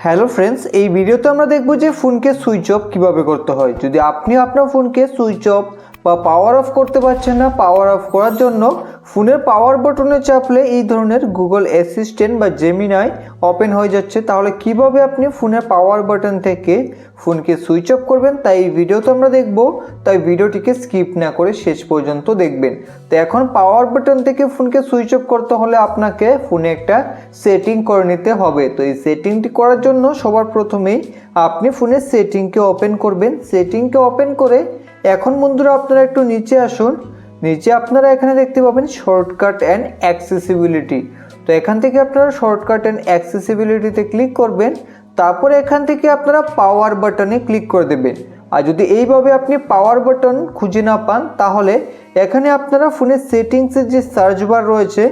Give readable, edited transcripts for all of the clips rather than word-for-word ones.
Hello friends, এই ভিডিওতে আমরা দেখব যে ফোনকে সুইচ অফ কিভাবে করতে হয়। যদি আপনি আপনার ফোনকে সুইচ অফ বা পাওয়ার অফ করতে পারছেন না, পাওয়ার অফ করার জন্য ফোনের পাওয়ার বাটনে চাপলে এই ধরনের গুগল অ্যাসিস্ট্যান্ট বা জেমিনাই ওপেন হয়ে যাচ্ছে, তাহলে কিভাবে আপনি ফোনের পাওয়ার বাটন থেকে ফোনকে সুইচ অফ করবেন তাই এই ভিডিওতে আমরা দেখব। তাই ভিডিওটিকে স্কিপ না করে শেষ পর্যন্ত দেখবেন। তো এখন পাওয়ার বাটন থেকে ফোনকে সুইচ অফ করতে হলে আপনাকে ফোনে একটা সেটিং করে নিতে হবে। তো এই সেটিংটি করার জন্য সবার প্রথমেই আপনি ফোনের সেটিংকে ওপেন করবেন। সেটিংকে ওপেন করে এখন বন্ধুরা আপনারা একটু নিচে আসুন। নিচে আপনারা এখানে দেখতে পাবেন শর্টকাট অ্যান্ড অ্যাক্সেসিবিলিটি। তো এখান থেকে আপনারা শর্টকাট অ্যান্ড অ্যাক্সেসিবিলিটিতে ক্লিক করবেন। তারপরে এখান থেকে আপনারা পাওয়ার বাটনে ক্লিক করে দেবেন। আর যদি এইভাবে আপনি পাওয়ার বাটন খুঁজে না পান তাহলে এখানে আপনারা ফোনের সেটিংসের যে সার্চ বার রয়েছে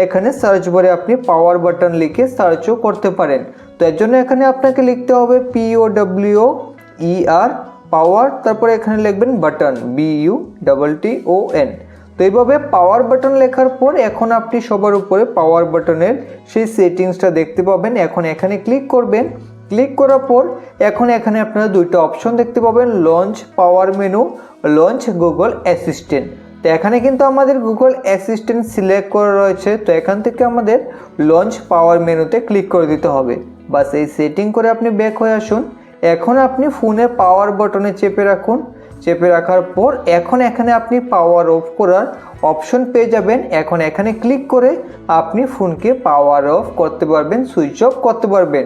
এখানে সার্চ বারে আপনি পাওয়ার বাটন লিখে সার্চও করতে পারেন। তো এর জন্য এখানে আপনাকে লিখতে হবে POWER পাওয়ার, তারপরে এখানে লিখবেন বাটন BUTTON। তো এইভাবে পাওয়ার বাটন লেখার পর এখন আপনি সবার উপরে পাওয়ার বাটনের সেই সেটিংসটা দেখতে পাবেন। এখন এখানে ক্লিক করবেন। ক্লিক করার পর এখন এখানে আপনারা দুইটা অপশন দেখতে পাবেন, লঞ্চ পাওয়ার মেনু, লঞ্চ গুগল অ্যাসিস্ট্যান্ট। তো এখানে কিন্তু আমাদের গুগল অ্যাসিস্ট্যান্ট সিলেক্ট করা রয়েছে। তো এখান থেকে আমাদের লঞ্চ পাওয়ার মেনুতে ক্লিক করে দিতে হবে। বাস এই সেটিং করে আপনি ব্যাক হয়ে আসুন। এখন আপনি ফোনের পাওয়ার বাটনে চেপে রাখুন। চেপে রাখার পর এখন এখানে আপনি পাওয়ার অফ করার অপশন পেয়ে যাবেন। এখন এখানে ক্লিক করে আপনি ফোনকে পাওয়ার অফ করতে পারবেন, সুইচ অফ করতে পারবেন।